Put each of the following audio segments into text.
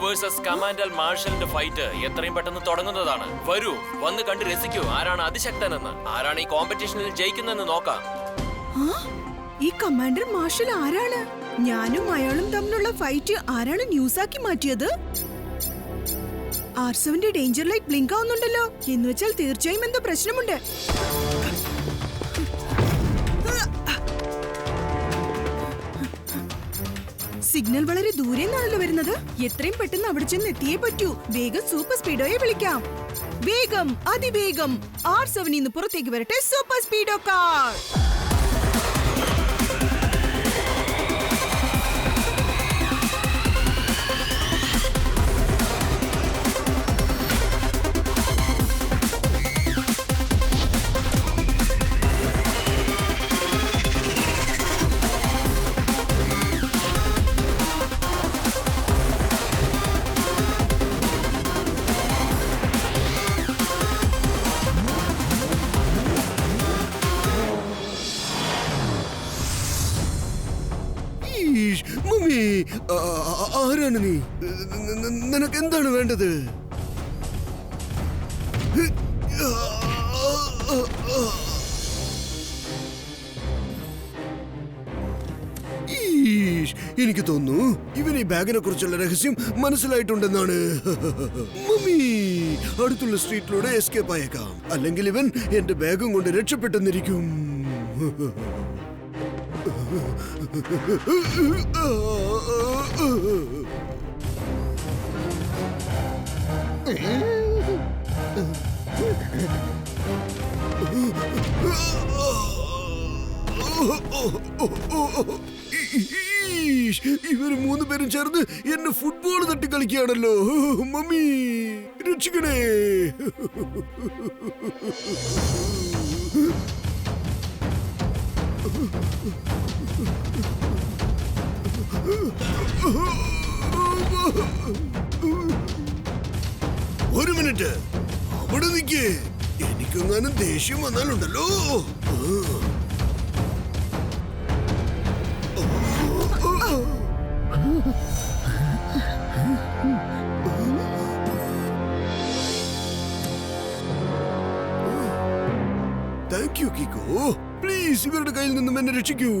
Versus commander മാർഷലിന്റെ fight എത്രയും പെട്ടെന്ന് തുടങ്ങുന്നതാണ്. വരൂ, വന്ന് കണ്ട് രസിക്കൂ. ആരാണ് അതിശക്തനെന്ന്, ആരാണ് ഈ കോമ്പറ്റീഷനിൽ ജയിക്കുന്നതെന്ന് നോക്കാം. ഈ കമാൻഡർ മാർഷൽ ആരാണ്? ഞാനും അയാളും തമ്മിലുള്ള ഫൈറ്റ് ആരാണ് ന്യൂസാക്കി മാറ്റിയത്? ആർസവന്റെ ഡേഞ്ചർ ലൈറ്റ് ബ്ലിങ്ക് ആവുന്നുണ്ടല്ലോ. എന്ന് വെച്ചാൽ തീർച്ചയായും എന്തോ പ്രശ്നമുണ്ട്. സിഗ്നൽ വളരെ ദൂരെ നിന്നാണല്ലോ വരുന്നത്. എത്രയും പെട്ടെന്ന് അവിടെ ചെന്ന് എത്തിയേ പറ്റൂ. വേഗം സൂപ്പർ സ്പീഡോയെ വിളിക്കാം. വേഗം, അതിവേഗം R7 നിന്ന് പുറത്തേക്ക് വരട്ടെ സൂപ്പർ സ്പീഡോ കാർ. മമ്മി, ആരാണ് നീ? നിനക്ക് എന്താണ് വേണ്ടത്? എനിക്ക് തോന്നുന്നു ഇവൻ ഈ ബാഗിനെ കുറിച്ചുള്ള രഹസ്യം മനസ്സിലായിട്ടുണ്ടെന്നാണ്. മമ്മി, അടുത്തുള്ള സ്ട്രീറ്റിലൂടെ എസ്കേപ്പ് ആയേക്കാം. അല്ലെങ്കിൽ ഇവൻ എന്റെ ബാഗും കൊണ്ട് രക്ഷപ്പെട്ടെന്നിരിക്കും. ഇവര് 3 പേരും ചേർന്ന് എന്നെ ഫുട്ബോൾ തട്ടി കളിക്കുകയാണല്ലോ. മമ്മി, രക്ഷിക്കണേ. ഒരു മിനിറ്റ്, അവിടെ നിൽക്കേ. എനിക്കെങ്ങാനും ദേഷ്യം വന്നാലുണ്ടല്ലോ. Thank you Kicko. പ്ലീസ്, ഇവരുടെ കയ്യിൽ നിന്നും എന്നെ രക്ഷിക്കൂ.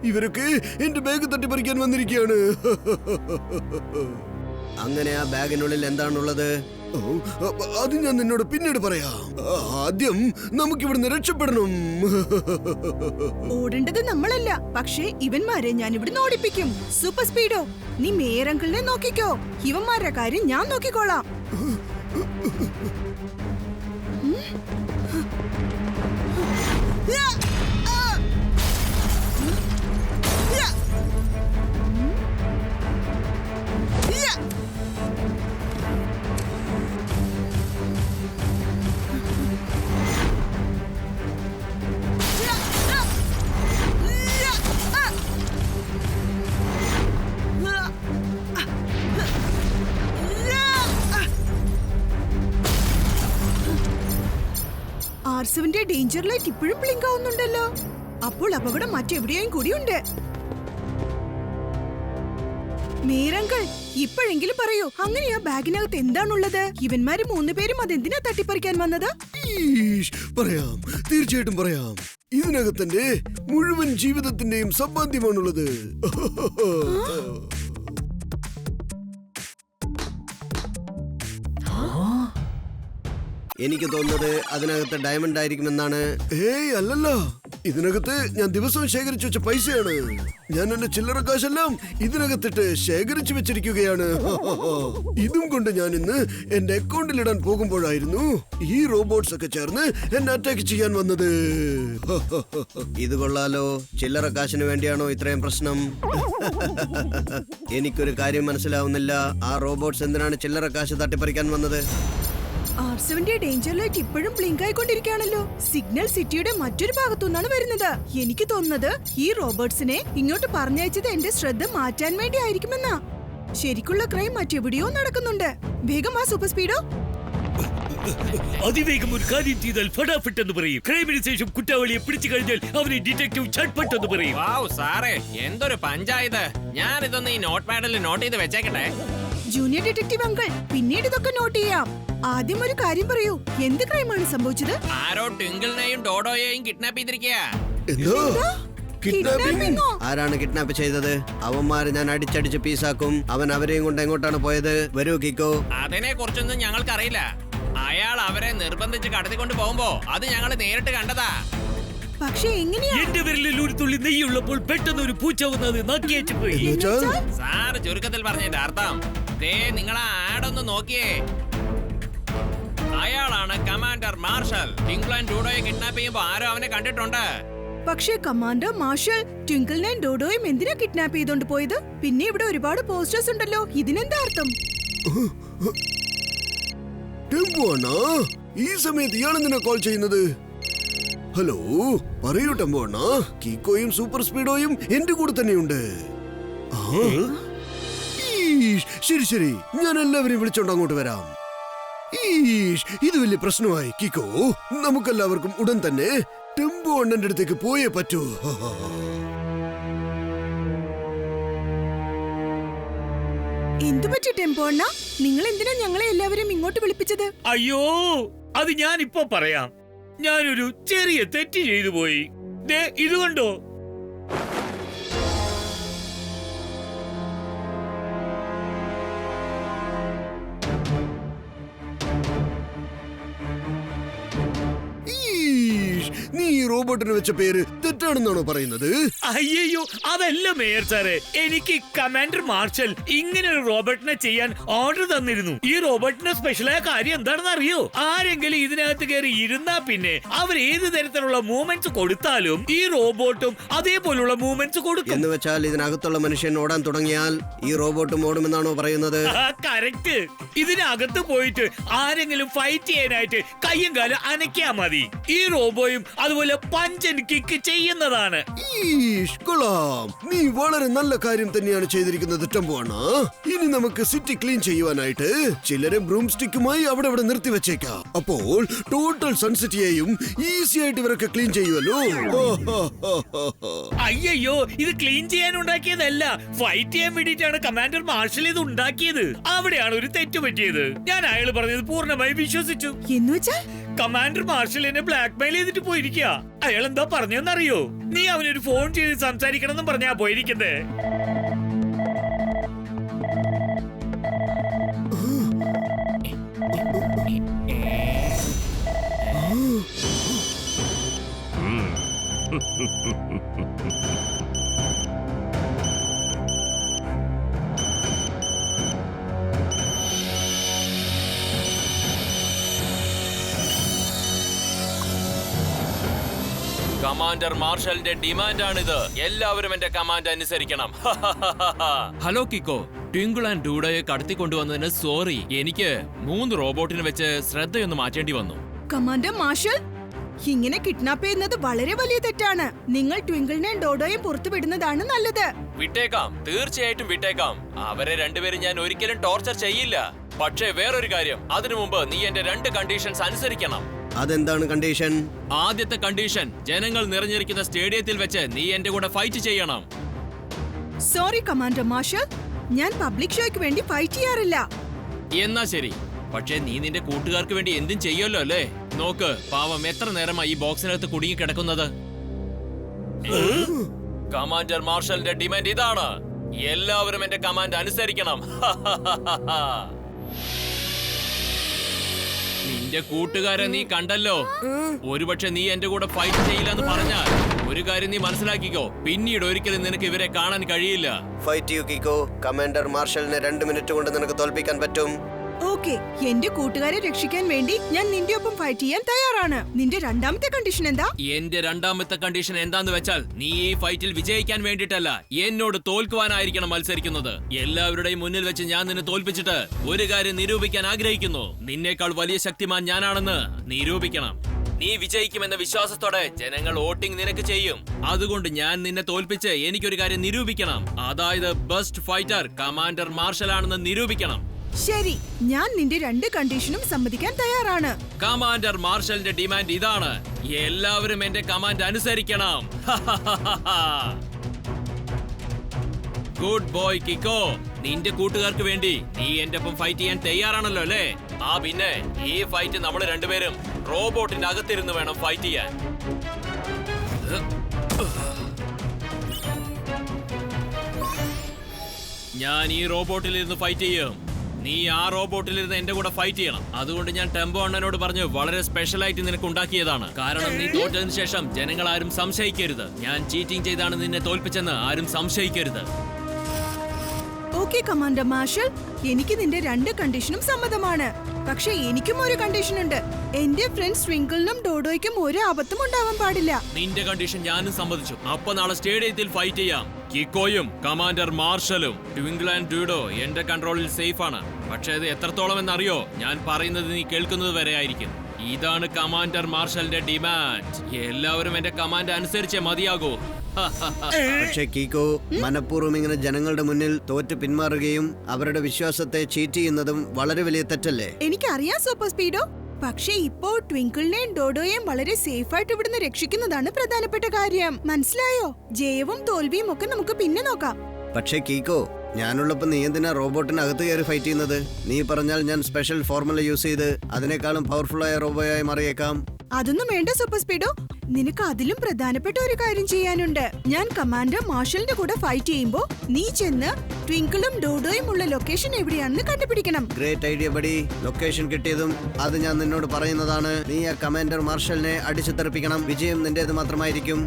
ഇവരൊക്കെ എന്റെ ബാഗ് തട്ടിപ്പറിക്കാൻ വന്നിരിക്കുകയാണ്. അങ്ങനെ ആ ബാഗിനുള്ളിൽ എന്താണുള്ളത്? അത് ഞാൻ നിന്നോട് പിന്നീട് പറയാം. ആദ്യം നമുക്കിവിടുന്ന് രക്ഷപ്പെടണം. ഓടേണ്ടത് നമ്മളല്ല, പക്ഷേ ഇവന്മാരെ ഞാൻ ഇവിടുന്ന് ഓടിപ്പിക്കും. സൂപ്പർ സ്പീഡോ, നീ മേയർ അങ്കിളിനെ നോക്കിക്കോ. ഇവന്മാരുടെ കാര്യം ഞാൻ നോക്കിക്കോളാം. R7ന്റെ ഡേഞ്ചർ ലൈറ്റ് ഇപ്പോഴും ബ്ലിങ്ക് ആവുന്നുണ്ടല്ലോ. അപ്പോൾ അപകടം മറ്റെവിടെയും കൂടിയുണ്ട്. മേരങ്കൾ, ഇപ്പോഴെങ്കിലും പറയൂ, അങ്ങനെ ആ ബാഗിനകത്ത് എന്താണുള്ളത്? ഇവന്മാര് 3 പേരും അതെന്തിനാ തട്ടിപ്പറിക്കാൻ വന്നത്? പറയാം, തീർച്ചയായിട്ടും പറയാം. ഇതിനകത്തിന്റെ മുഴുവൻ ജീവിതത്തിന്റെയും സമ്പാദ്യമാണുള്ളത്. എനിക്ക് തോന്നുന്നത് അതിനകത്ത് ഡയമണ്ട് ആയിരിക്കുമെന്നാണ്. ഏയ് അല്ലല്ല, ഇതിനകത്ത് ഞാൻ ദിവസവും ശേഖരിച്ചു വെച്ച പൈസയാണ്. ഞാൻ എന്റെ ചില്ലറ കാശെല്ലാം ഇതിനകത്തിട്ട് ശേഖരിച്ചു വെച്ചിരിക്കുകയാണ്. ഇതും കൊണ്ട് ഞാൻ ഇന്ന് എന്റെ അക്കൗണ്ടിൽ ഇടാൻ പോകുമ്പോഴായിരുന്നു ഈ റോബോട്ട്സ് ഒക്കെ ചേർന്ന് എന്നെ അറ്റാക്ക് ചെയ്യാൻ വന്നത്. ഇത് കൊള്ളാലോ. ചില്ലറ കാശിന് വേണ്ടിയാണോ ഇത്രയും പ്രശ്നം? എനിക്കൊരു കാര്യം മനസ്സിലാവുന്നില്ല. ആ റോബോട്ട്സ് എന്തിനാണ് ചില്ലറ കാശ് തട്ടിപ്പറിക്കാൻ വന്നത്? R7ന്റെ ഡേഞ്ചർ ലൈറ്റ് ഇപ്പോഴും ബ്ലിങ്ക് ആയിക്കൊണ്ടിരിക്കുകയാണല്ലോ. സിഗ്നൽ സിറ്റിയുടെ മറ്റൊരു ഭാഗത്തുനിന്നാണ് വരുന്നത്. എനിക്ക് തോന്നുന്നത് ഈ റോബോട്ട്സിനെ ഇങ്ങോട്ട് പറഞ്ഞയച്ചത് എന്റെ ശ്രദ്ധ മാറ്റാൻ വേണ്ടി ആയിരിക്കുമെന്നാ. ശരിക്കുള്ള ക്രൈം മറ്റെവിടെയോ നടക്കുന്നുണ്ട്. വേഗം ആ സൂപ്പർ സ്പീഡോ. അതിവേഗം ഒരു കാര്യം ചെയ്താൽ ഫടാഫട്ട് എന്ന് പറയും. ക്രൈമിന് ശേഷം കുറ്റവാളിയെ പിടിച്ചു കഴിഞ്ഞാൽ അവനെ ഡിറ്റക്റ്റീവ് ചട്ട്പട്ട് എന്ന് പറയും. വാവ് സാറേ, എന്തൊരു പഞ്ചായത്ത്. ഞാനിതൊന്ന് ഈ നോട്ട് പാഡിൽ നോട്ട് ചെയ്ത് വെച്ചേക്കട്ടെ. ജൂനിയർ ഡിറ്റക്റ്റീവ് അങ്കിൾ, പിന്നീട് ഇതൊക്കെ നോട്ട് ചെയ്യാം. ആദ്യം ഒരു കാര്യം പറയൂ, എന്ത് ക്രൈമാണ് സംഭവിച്ചത്? ആരോ ട്വിങ്കിളിനെയും ഡോഡോയെയും കിഡ്നാപ്പ് ചെയ്തിരിക്കുക. എന്തോ Kidnapping ഓ? ആരാണ് കിഡ്നാപ്പ് ചെയ്തത്? അവന്മാരെ ഞാൻ അടിച്ചടിച്ച് പീസാക്കും. അവൻ അവരെയും കൊണ്ട് എങ്ങോട്ടാണ് പോയത്? വരൂ കിക്കോ. അതിനെ കുറിച്ചൊന്നും ഞങ്ങൾക്കറിയില്ല. അയാൾ അവരെ നിർബന്ധിച്ച് കടത്തിക്കൊണ്ട് പോകുമ്പോ അത് ഞങ്ങൾ നേരിട്ട് കണ്ടതാ. പക്ഷെ എങ്ങനെയാ? എന്റെ വിരലിൽ ഒരു തുള്ളി നെയ്യുള്ളപ്പോൾ പെട്ടെന്ന് ഒരു പൂച്ച വന്നത് നക്കിയേച്ചു പോയി. എന്നുവെച്ചാൽ സാർ ചുരുക്കത്തിൽ പറഞ്ഞതിന്റെ അർത്ഥം ദേ നിങ്ങൾ ആ ആഡൊന്ന് നോക്കിയേ. അയാളാണ് കമാൻഡർ മാർഷൽ. ഇംഗ്ലണ്ട് ഡൂഡോയെ കിഡ്നാപ്പ് ചെയ്യുമ്പോ ആരോ അവനെ കണ്ടിട്ടുണ്ട്. പക്ഷേ കമാൻഡർ മാർഷൽ ട്വിങ്കിളിനെയും ഡോഡോയും എന്തിനാ കിഡ്നാപ്പ് ചെയ്തോണ്ട് പോയത്? പിന്നെ ഇവിടെ ഒരുപാട് പോസ്റ്റേഴ്സ് ഉണ്ടല്ലോ, ഇതിനെന്താ അർത്ഥം? ടെമ്പോ അണ്ണാ, ഈ സമയത്ത് ഇയാളെന്തിനാ കോൾ ചെയ്യുന്നത്? ഹലോ, പറയൂ ടെമ്പോ അണ്ണാ. കീക്കോയും സൂപ്പർ സ്പീഡോയും എന്റെ കൂടെ തന്നെയുണ്ട്. ശരി ശരി, ഞാൻ എല്ലാവരെയും വിളിച്ചോണ്ട് അങ്ങോട്ട് വരാം. ഇത് വലിയ പ്രശ്നമായി കീക്കോ. നമുക്കെല്ലാവർക്കും ഉടൻ തന്നെ ടെമ്പോ അണ്ണന്റെ അടുത്തേക്ക് പോയേ പറ്റൂ. എന്തു പറ്റി ടെമ്പോ അണ്ണ? നിങ്ങൾ എന്തിനാ ഞങ്ങളെ എല്ലാവരും ഇങ്ങോട്ട് വിളിപ്പിച്ചത്? അയ്യോ, അത് ഞാനിപ്പോ പറയാം. ഞാനൊരു ചെറിയ തെറ്റ് ചെയ്തു പോയി. ദേ ഇത് കണ്ടോ? നീ ഈ റോബോട്ടിന് വെച്ച പേര് തെറ്റാണെന്നാണോ പറയുന്നത്? അയ്യോ, അതല്ല മേയർ സാറേ. എനിക്ക് കമാൻഡർ മാർഷൽ ഇങ്ങനെ ഒരു റോബോട്ടിനെ ചെയ്യാൻ ഓർഡർ തന്നിരുന്നു. ഈ റോബോട്ടിന്റെ സ്പെഷ്യലായ കാര്യം എന്താണെന്ന് അറിയോ? ആരെങ്കിലും ഇതിനകത്ത് കയറി ഇരുന്നാ പിന്നെ അവർ ഏത് തരത്തിലുള്ള മൂവ്മെന്റ്സ് കൊടുത്താലും ഈ റോബോട്ടും അതേപോലുള്ള മൂവ്മെന്റ്സ് കൊടുക്കും. എന്ന് വെച്ചാൽ ഇതിനകത്തുള്ള മനുഷ്യൻ ഓടാൻ തുടങ്ങിയാൽ ഈ റോബോട്ടും ഓടുമെന്നാണോ പറയുന്നത്? കറക്റ്റ്. ഇതിനകത്ത് പോയിട്ട് ആരെങ്കിലും ഫൈറ്റ് ചെയ്യാനായിട്ട് കയ്യും കാലും അനക്കിയാ മതി. ഈ റോബോയും അതുപോലെ പഞ്ചൻ കിക്ക് ചെയ്യുന്നതാണ്. കൊള്ളാം, നീ വളരെ നല്ല കാര്യം തന്നെയാണ് ചെയ്തിരിക്കുന്നത് ടെമ്പോ അണ്ണാ. ഇനി നമുക്ക് സിറ്റി ക്ലീൻ ചെയ്യുവാനായിട്ട് ചിലരെ ബ്രൂം സ്റ്റിക്കുമായി അവിടെ നിർത്തി വെച്ചേക്കാം. അപ്പോൾ ടോട്ടൽ സൺസിറ്റിയെയും ഈസി ആയിട്ട് ഇവരൊക്കെ ക്ലീൻ ചെയ്യുമല്ലോ. അയ്യോ, ഇത് ക്ലീൻ ചെയ്യാൻ ഉണ്ടാക്കിയതല്ല, ഫൈറ്റ് ചെയ്യാൻ വേണ്ടിയിട്ടാണ് കമാൻഡർ മാർഷൽ ഇത് ഉണ്ടാക്കിയത്. അവിടെയാണ് ഒരു തെറ്റ് പറ്റിയത്. ഞാൻ അയാൾ പറഞ്ഞത് പൂർണ്ണമായി വിശ്വസിച്ചു. എന്നുവെച്ചാൽ കമാൻഡർ മാർഷൽ എന്നെ ബ്ലാക്ക്മെയിൽ ചെയ്തിട്ട് പോയിരിക്കുക. അയാൾ എന്താ പറഞ്ഞെന്നറിയോ? നീ അവനൊരു ഫോൺ ചെയ്ത് സംസാരിക്കണം എന്നും പറഞ്ഞാ പോയിരിക്കുന്നേ. കമാൻഡർ മാർഷലിന്റെ ഡിമാൻഡാണിത്. എല്ലാവരും എന്റെ കമാൻഡ് അനുസരിക്കണം. ഹലോ കിക്കോ, ട്വിങ്കിൾ ആൻഡ് ഡൂഡോയെ കടത്തിക്കൊണ്ടുവന്നതിന് സോറി. എനിക്ക് 3 റോബോട്ടിനെ വെച്ച് ശ്രദ്ധയൊന്ന് മാറ്റേണ്ടി വന്നു. കമാൻഡർ മാർഷൽ, ഇങ്ങനെ കിഡ്നാപ്പ് ചെയ്യുന്നത് വളരെ വലിയ തെറ്റാണ്. നിങ്ങൾ ട്വിങ്കിളിനെയും ഡോഡോയും പുറത്തു വിടുന്നതാണ് നല്ലത്. വിട്ടേക്കാം, തീർച്ചയായിട്ടും വിട്ടേക്കാം. അവരെ രണ്ടുപേരും ഞാൻ ഒരിക്കലും ടോർച്ചർ ചെയ്യില്ല. പക്ഷേ വേറൊരു കാര്യം, അതിനു മുമ്പ് നീ എന്റെ 2 കണ്ടീഷൻസ് അനുസരിക്കണം. അതെന്താണ് കണ്ടീഷൻ? ആദ്യത്തെ കണ്ടീഷൻ, ജനങ്ങൾ നിറഞ്ഞിരിക്കുന്ന സ്റ്റേഡിയത്തിൽ വെച്ച് നീ എന്റെ കൂടെ ഫൈറ്റ് ചെയ്യണം. സോറി കമാൻഡർ മാർഷൽ, ഞാൻ പബ്ലിക് ഷോയ്ക്ക് വേണ്ടി ഫൈറ്റ് ചെയ്യാറില്ല. എന്നാ ശരി, പക്ഷേ നീ നിന്റെ കൂട്ടുകാർക്ക് വേണ്ടി എന്തും ചെയ്യുമല്ലോ അല്ലേ? നോക്ക്, പാവം എത്ര നേരമായി ഈ ബോക്സിനകത്ത് കുടുങ്ങി കിടക്കുന്നത്. കമാൻഡർ മാർഷലിന്റെ ഡിമാൻഡ് ഇതാണ്. എല്ലാവരും എന്റെ കമാൻഡ് അനുസരിക്കണം. നിന്റെ കൂട്ടുകാരെ നീ കണ്ടല്ലോ. ഒരുപക്ഷെ നീ എന്റെ കൂടെ ഫൈറ്റ് ചെയ്യില്ലെന്ന് പറഞ്ഞാൽ ഒരു കാര്യം നീ മനസ്സിലാക്കിക്കോ, പിന്നീട് ഒരിക്കലും നിനക്ക് ഇവരെ കാണാൻ കഴിയില്ല. ഫൈറ്റ് ചെയ്യൂ കിക്കോ. കമാൻഡർ മാർഷലിനെ 2 മിനിറ്റ് കൊണ്ട് നിനക്ക് തോൽപ്പിക്കാൻ പറ്റും. ഓക്കെ, എന്റെ കൂട്ടുകാരെ രക്ഷിക്കാൻ വേണ്ടി ഞാൻ നിന്റെ ഒപ്പം ഫൈറ്റ് ചെയ്യാൻ തയ്യാറാണ്. നിന്റെ രണ്ടാമത്തെ കണ്ടീഷൻ എന്താ? എന്റെ രണ്ടാമത്തെ കണ്ടീഷൻ എന്താന്ന് വെച്ചാൽ നീ ഈ ഫൈറ്റിൽ വിജയിക്കാൻ വേണ്ടിട്ടല്ല, എന്നോട് തോൽക്കുവാനായിരിക്കണം മത്സരിക്കുന്നത്. എല്ലാവരുടെയും മുന്നിൽ വെച്ച് ഞാൻ നിന്നെ തോൽപ്പിച്ചിട്ട് ഒരു കാര്യം നിരൂപിക്കാൻ ആഗ്രഹിക്കുന്നു. നിന്നേക്കാൾ വലിയ ശക്തിമാൻ ഞാനാണെന്ന് നിരൂപിക്കണം. നീ വിജയിക്കുമെന്ന വിശ്വാസത്തോടെ ജനങ്ങൾ വോട്ടിംഗ് നിനക്ക് ചെയ്യും. അതുകൊണ്ട് ഞാൻ നിന്നെ തോൽപ്പിച്ച് എനിക്കൊരു കാര്യം നിരൂപിക്കണം. അതായത് ബെസ്റ്റ് ഫൈറ്റർ കമാൻഡർ മാർഷൽ ആണെന്ന് നിരൂപിക്കണം. ശരി, ഞാൻ നിന്റെ 2 കണ്ടീഷനും സമ്മതിക്കാൻ തയ്യാറാണ്. കമാൻഡർ മാർഷലിന്റെ ഡിമാൻഡ് ഇതാണ്. എല്ലാവരും എന്റെ കമാൻഡ് അനുസരിക്കണം. ഗുഡ് ബോയ് കിക്കോ, നിന്റെ കൂട്ടുകാർക്ക് വേണ്ടി നീ എന്റെ ഒപ്പം ഫൈറ്റ് ചെയ്യാൻ തയ്യാറാണല്ലോ അല്ലേ? ആ പിന്നെ ഈ ഫൈറ്റ് നമ്മൾ രണ്ടുപേരും റോബോട്ടിന്റെ അകത്തിരുന്ന് വേണം ഫൈറ്റ് ചെയ്യാൻ. ഞാൻ ഈ റോബോട്ടിലിരുന്ന് ഫൈറ്റ് ചെയ്യും. നീ ആ റോബോട്ടിലിരുന്ന് എന്റെ കൂടെ ഫൈറ്റ് ചെയ്യണം. അതുകൊണ്ട് ഞാൻ ടെമ്പോ അണ്ണനോട് പറഞ്ഞു വളരെ സ്പെഷ്യൽ ആയിട്ട് നിനക്ക് ഉണ്ടാക്കിയതാണ്. കാരണം നീ തോറ്റതിന് ശേഷം ജനങ്ങൾ ആരും സംശയിക്കരുത്. ഞാൻ ചീറ്റിംഗ് ചെയ്താണ് നിന്നെ തോൽപ്പിച്ചെന്ന് ആരും സംശയിക്കരുത്. ഓക്കെ കമാൻഡർ മാർഷൽ, എനിക്ക് നിന്റെ 2 കണ്ടീഷനും സമ്മതമാണ്. പക്ഷെ എനിക്കും ഒരു കണ്ടീഷൻ ഉണ്ട്. എന്റെ ഫ്രണ്ട്സ് ട്വിങ്കിളിനും ഡോഡോയ്ക്കും ഒരു അബദ്ധം ഉണ്ടാവാൻ പാടില്ല. നിന്റെ കണ്ടീഷൻ ഞാനും സമ്മതിച്ചു. അപ്പൊ നാളെ സ്റ്റേഡിയത്തിൽ ഫൈറ്റ് ചെയ്യാം. കിക്കോയും കമാൻഡർ മാർഷലും ട്വിങ്കിൾ ആൻഡ് ഡൂഡോ എന്റെ കൺട്രോളിൽ സേഫ് ആണ്. പക്ഷെ അത് എത്രത്തോളം എന്നറിയോ? ഞാൻ പറയുന്നത് നീ കേൾക്കുന്നത് വരെ ആയിരിക്കും. ഇതാണ് കമാൻഡർ മാർഷലിന്റെ ഡിമാൻഡ്. എല്ലാവരും എന്റെ കമാൻഡ് അനുസരിച്ചേ മതിയാകൂ. പക്ഷേ കീക്കോ മനഃപൂർവ്വം ഇങ്ങനെ ജനങ്ങളുടെ മുന്നിൽ തോറ്റ് പിന്മാറുകയും അവരുടെ വിശ്വാസത്തെ ചീറ്റ് ചെയ്യുന്നതും വളരെ വലിയ തെറ്റല്ലേ? എനിക്കറിയാം സൂപ്പർ സ്പീഡോ. പക്ഷേ ഇപ്പോ ട്വിങ്കിളിനെയും ഡോഡോയെയും വളരെ സേഫ് ആയിട്ട് ഇവിടുന്ന് രക്ഷിക്കുന്നതാണ് പ്രധാനപ്പെട്ട കാര്യം. മനസ്സിലായോ? ജയവും തോൽവിയും ഒക്കെ നമുക്ക് പിന്നെ നോക്കാം. പക്ഷേ കീക്കോ, ഞാനുള്ളപ്പോ നീ എന്തിനാ റോബോട്ടിനകത്ത് കയറി ഫൈറ്റ് ചെയ്യുന്നത്? നീ പറഞ്ഞാൽ ഞാൻ സ്പെഷ്യൽ ഫോർമുല യൂസ് ചെയ്ത് അതിനേക്കാളും പവർഫുൾ ആയ റോബോയായി മാറിയേക്കാം. അതൊന്നും വേണ്ട സൂപ്പർ സ്പീഡോ. നിനക്ക് അതിലും പ്രധാനപ്പെട്ട ഒരു കാര്യം ചെയ്യാനുണ്ട്. ഞാൻ കമാൻഡർ മാർഷലിന്റെ കൂടെ ഫൈറ്റ് ചെയ്യുമ്പോ നീ ചെന്ന് ട്വിങ്കിളും ഡോഡോയും ഉള്ള ലൊക്കേഷൻ എവിടെയാണെന്ന് കണ്ടുപിടിക്കണം. Great idea buddy. ലൊക്കേഷൻ കിട്ടിയതും അത് ഞാൻ നിന്നോട് പറയുന്നതാണ്. നീ ആ കമാൻഡർ മാർഷലിനെ അടിച്ചു തെറിപ്പിക്കണം. വിജയം നിന്റേത് മാത്രമായിരിക്കും.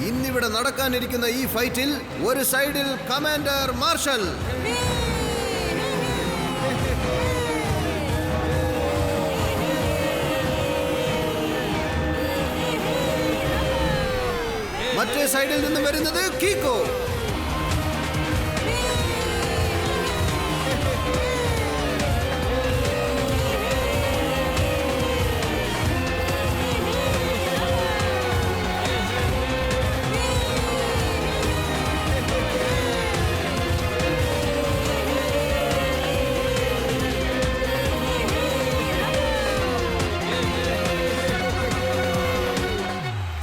ഇന്നിവിടെ നടക്കാനിരിക്കുന്ന ഈ ഫൈറ്റിൽ ഒരു സൈഡിൽ കമാൻഡർ മാർഷൽ, മറ്റേ സൈഡിൽ നിന്ന് വരുന്നത് കീക്കോ.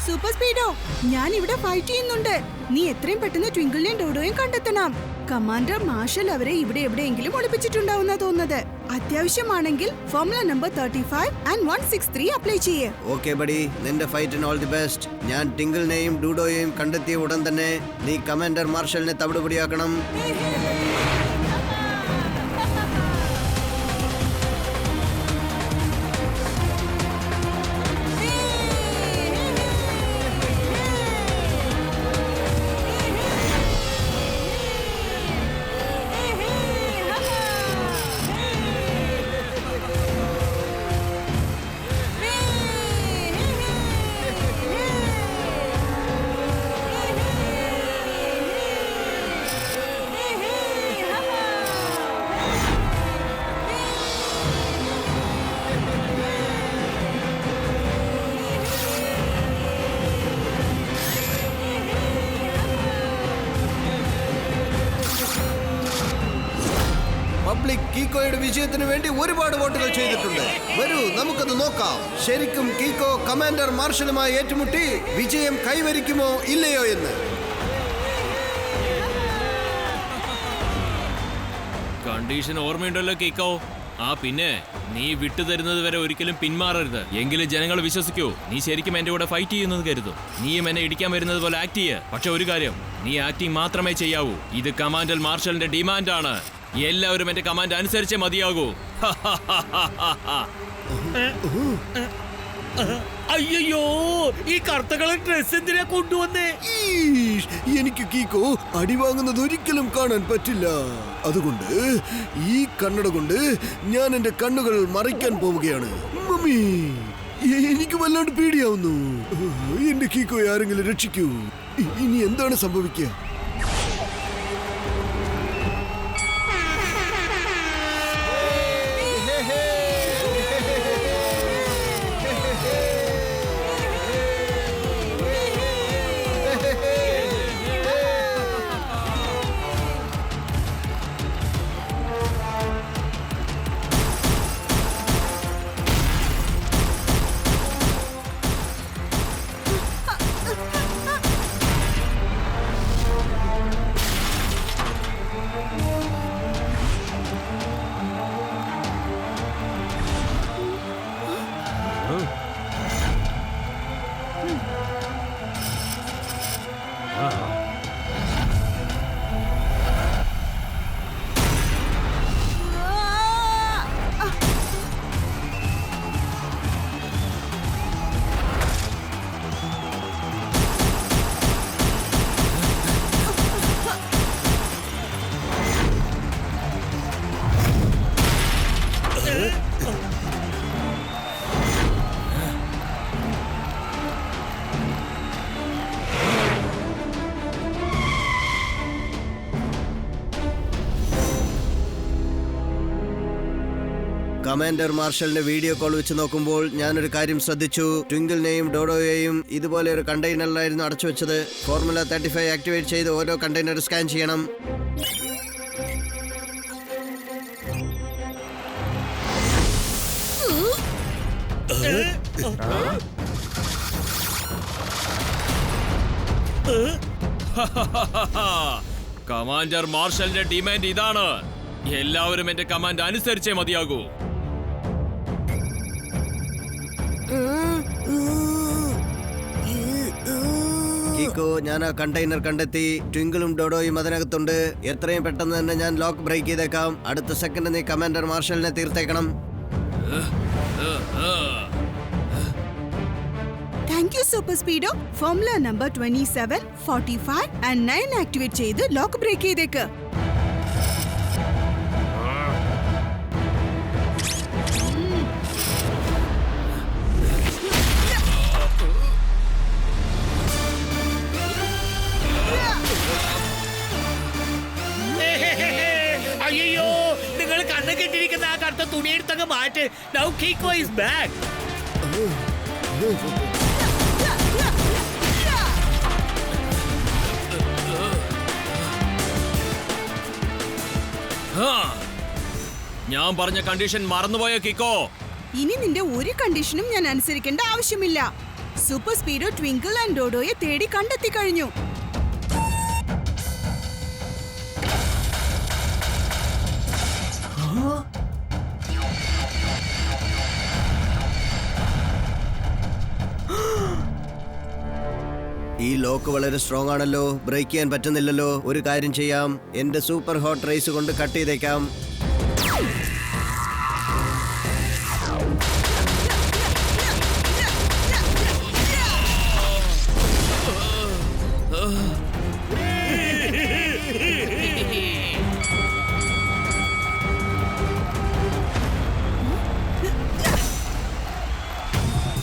സൂപ്പർ സ്പീഡോ, ഞാൻ ഇവിടെ ഫൈറ്റ് ചെയ്യുന്നുണ്ട്. നീ എത്രയും പെട്ടെന്ന് ട്വിങ്കിളിനെയും ഡോഡോയും കണ്ടെത്തണം. കമാൻഡർ മാർഷൽ അവരെ ഇവിടെ എവിടെയെങ്കിലും ഒളിപ്പിച്ചിട്ടുണ്ടാവുന്ന തോന്നുന്നത്. അത്യാവശ്യമാണെങ്കിൽ ഫോർമുല നമ്പർ 35 and 163 അപ്ലൈ ചെയ്യേ. ഓക്കെ ബഡി, നിന്റെ ഫൈറ്റിന് ഓൾ ദി ബെസ്റ്റ്. ഞാൻ ടിങ്കിളിനെയും ഡൂഡോയെയും കണ്ടെത്തിയ ഉടൻ തന്നെ നീ കമാൻഡർ മാർഷലിനെ തവിടുപൊടിയാക്കണം. പബ്ലിക് കീക്കോയുടെ വിജയത്തിന് വേണ്ടി ഒരുപാട് വോട്ടുകൾ ചെയ്തിട്ടുണ്ട്. വരൂ നമുക്കത് നോക്കാം. ശരിക്കും കീക്കോ കമാൻഡർ മാർഷലുമായി ഏറ്റുമുട്ടി വിജയം കൈവരിക്കുമോ ഇല്ലയോ എന്ന്. കണ്ടീഷൻ ഓർമ്മയുണ്ടല്ലോ കീക്കോ? ആ പിന്നെ നീ വിട്ടുതരുന്നത് വരെ ഒരിക്കലും പിന്മാറരുത്. എങ്കിലും ജനങ്ങൾ വിശ്വസിക്കൂ, നീ ശരിക്കും എന്റെ കൂടെ ഫൈറ്റ് ചെയ്യുന്നത് കരുതും. നീയും എന്നെ ഇടിക്കാൻ വരുന്നത് പോലെ ആക്ട് ചെയ്യ. പക്ഷെ ഒരു കാര്യം, നീ ആക്ടിങ് മാത്രമേ ചെയ്യാവൂ. ഇത് കമാൻഡർ മാർഷലിന്റെ ഡിമാൻഡാണ്. എല്ലാവരും എന്റെ കമാൻഡ് അനുസരിച്ചേ മതിയാകൂ. അയ്യോ, ഈ കറുത്ത കളർ ഡ്രസ് എന്തിനാ കൊണ്ടുവന്നേ? എനിക്ക് കീക്കോ അടിവാങ്ങുന്നത് ഒരിക്കലും കാണാൻ പറ്റില്ല. അതുകൊണ്ട് ഈ കണ്ണട കൊണ്ട് ഞാൻ എന്റെ കണ്ണുകൾ മറയ്ക്കാൻ പോവുകയാണ്. മമ്മി, എനിക്ക് വല്ലാണ്ട് പേടിയാവുന്നു. എന്റെ കീക്കോയെ ആരെങ്കിലും രക്ഷിക്കൂ. ഇനി എന്താണ് സംഭവിക്കുക? കമാൻഡർ മാർഷലിന്റെ വീഡിയോ കോൾ വെച്ച് നോക്കുമ്പോൾ ഞാനൊരു കാര്യം ശ്രദ്ധിച്ചു. ട്വിങ്കിളിനെയും ഡോഡോയെയും ഇതുപോലെ ഒരു കണ്ടെയ്നറിലായിരുന്നു അടച്ചു വെച്ചത്. ഫോർമുല 35 ആക്ടിവേറ്റ് ചെയ്ത് ഓരോ കണ്ടെയ്നർ സ്കാൻ ചെയ്യണം. കമാൻഡർ മാർഷലിന്റെ ഡിമാൻഡ് ഇതാണ്. എല്ലാവരും എന്റെ കമാൻഡ് അനുസരിച്ചേ മതിയാകൂ. കീക്കോ, ഞാൻ ആ കണ്ടെയ്നർ കണ്ടെത്തി. ട്വിങ്കിളും ഡോഡോയും അതിനകത്തുണ്ട്. എത്രയും പെട്ടെന്ന് തന്നെ ഞാൻ ലോക്ക് ബ്രേക്ക് ചെയ്തേക്കാം. അടുത്ത സെക്കൻഡ് നീ കമാൻഡർ മാർഷലിനെ തീർത്തേക്കണം. Thank you super Speedo. Formula number 27, 45 and 9 activate ചെയ്ത് ലോക്ക് ബ്രേക്ക് ചെയ്തേക്ക്. അയ്യോ, നിങ്ങൾ കണ്ണ് കെട്ടിരിക്കുന്ന ആ കറുത്ത തുണിയെടുത്തങ്ങ് മാറ്റ്. Now Kiko is back. ഞാൻ പറഞ്ഞ കണ്ടീഷൻ മറന്നുപോയോ കിക്കോ? ഇനി നിന്റെ ഒരു കണ്ടീഷനും ഞാൻ അനുസരിക്കേണ്ട ആവശ്യമില്ല. സൂപ്പർ സ്പീഡോ ട്വിങ്കിൾ ആൻഡ് ഡോഡോയെ തേടി കണ്ടെത്തി കഴിഞ്ഞു. ഈ ലോക്ക് വളരെ സ്ട്രോങ് ആണല്ലോ. ബ്രേക്ക് ചെയ്യാൻ പറ്റുന്നില്ലല്ലോ. ഒരു കാര്യം ചെയ്യാം, എന്റെ സൂപ്പർ ഹോട്ട് റൈസ് കൊണ്ട് കട്ട് ചെയ്തേക്കാം.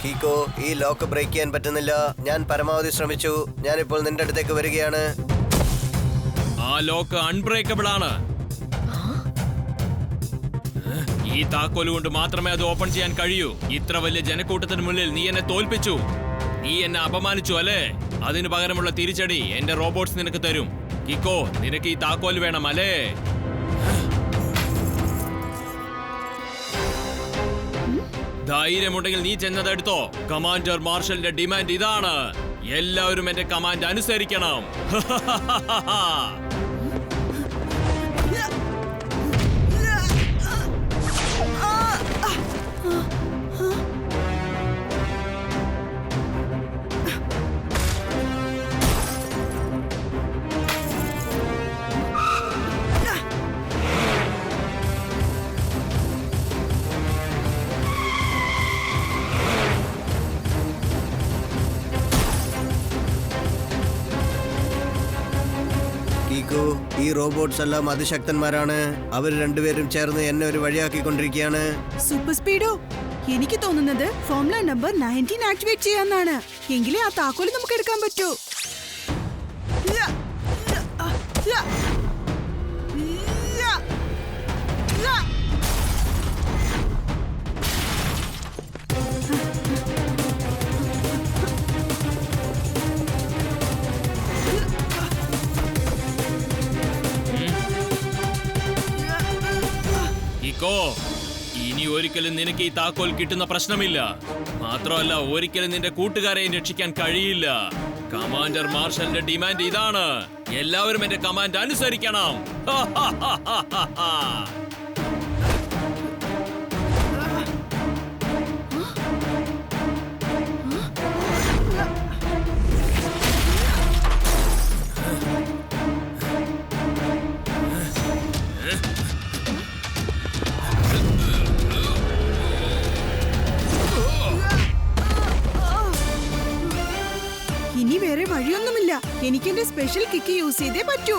കീക്കോ, ഈ ലോക്ക് ബ്രേക്ക് ചെയ്യാൻ പറ്റുന്നില്ല. ഞാൻ പരമാവധി ശ്രമിച്ചു. ഞാനിപ്പോൾ നിന്റെ അടുത്തേക്ക് വരികയാണ്. ആ ലോക്ക് അൺബ്രേക്കബിൾ ആണ്. ഈ താക്കോല് കൊണ്ട് മാത്രമേ അത് ഓപ്പൺ ചെയ്യാൻ കഴിയൂ. ഇത്ര വലിയ ജനക്കൂട്ടത്തിന് മുന്നിൽ നീ എന്നെ തോൽപ്പിച്ചു. നീ എന്നെ അപമാനിച്ചു അല്ലേ? അതിനു പകരമുള്ള തിരിച്ചടി എന്റെ റോബോട്ട്സ് നിനക്ക് തരും. കിക്കോ, നിനക്ക് ഈ താക്കോൽ വേണം അല്ലേ? ധൈര്യമുണ്ടെങ്കിൽ നീ ചെന്നതെടുത്തോ. കമാൻഡർ മാർഷലിന്റെ ഡിമാൻഡ് ഇതാണ്. എല്ലാവരും എന്റെ കമാൻഡ് അനുസരിക്കണം. ഈ റോബോട്ട്സ് എല്ലാം അതിശക്തന്മാരാണ്. അവർ രണ്ടുപേരും ചേർന്ന് എന്നെ ഒരു വഴിയാക്കിക്കൊണ്ടിരിക്കുകയാണ്. സൂപ്പർ സ്പീഡോ, എനിക്ക് തോന്നുന്നത് ഫോർമുല നമ്പർ 19 ആക്ടിവേറ്റ് ചെയ്യാന്നാണ്. എങ്കിലേ ആ താക്കോല് നമുക്ക് എടുക്കാൻ പറ്റൂ. ഇനി ഒരിക്കലും നിനക്ക് ഈ താക്കോൽ കിട്ടുന്ന പ്രശ്നമില്ല. മാത്രമല്ല, ഒരിക്കലും നിന്റെ കൂട്ടുകാരെയും രക്ഷിക്കാൻ കഴിയില്ല. കമാൻഡർ മാർഷലിന്റെ ഡിമാൻഡ് ഇതാണ്. എല്ലാവരും എന്റെ കമാൻഡ് അനുസരിക്കണം. ഇനി വേറെ വഴിയൊന്നുമില്ല. എനിക്ക് എന്റെ സ്പെഷ്യൽ കിക്ക് യൂസ് ചെയ്തേ പറ്റൂ.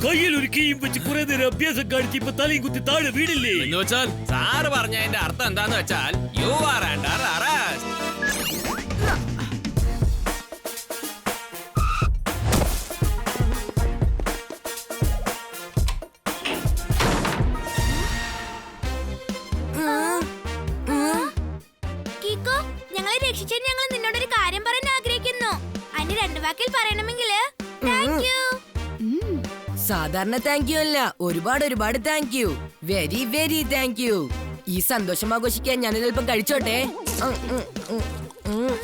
കയ്യിൽ ഒരു കീയും വെച്ച് കുറെ നേരം അഭ്യാസം കാണിച്ച് ഇപ്പൊ തലയും കുത്തി താഴെ വീടില്ലേ? എന്ന് വെച്ചാൽ സാറ് പറഞ്ഞതിന്റെ അർത്ഥം എന്താന്ന് വെച്ചാൽ യു ആർ അണ്ടർ അറസ്റ്റ്. കീക്കോ, ഞങ്ങളെ രക്ഷിച്ചാൽ ഞങ്ങൾ നിന്നോടൊരു കാര്യം പറയാൻ ആഗ്രഹിക്കുന്നു. അതിന് 2 വാക്കിൽ പറയണമെങ്കിൽ താങ്ക് യു. സാധാരണ താങ്ക് യു അല്ല, ഒരുപാട് thank you. Very very thank you. ഈ സന്തോഷം ആഘോഷിക്കാൻ ഞാനൊരൽപ്പം കഴിച്ചോട്ടെ. ഉം, ഉം, ഉം, ഉം, ഉം, ഉം, ഉം.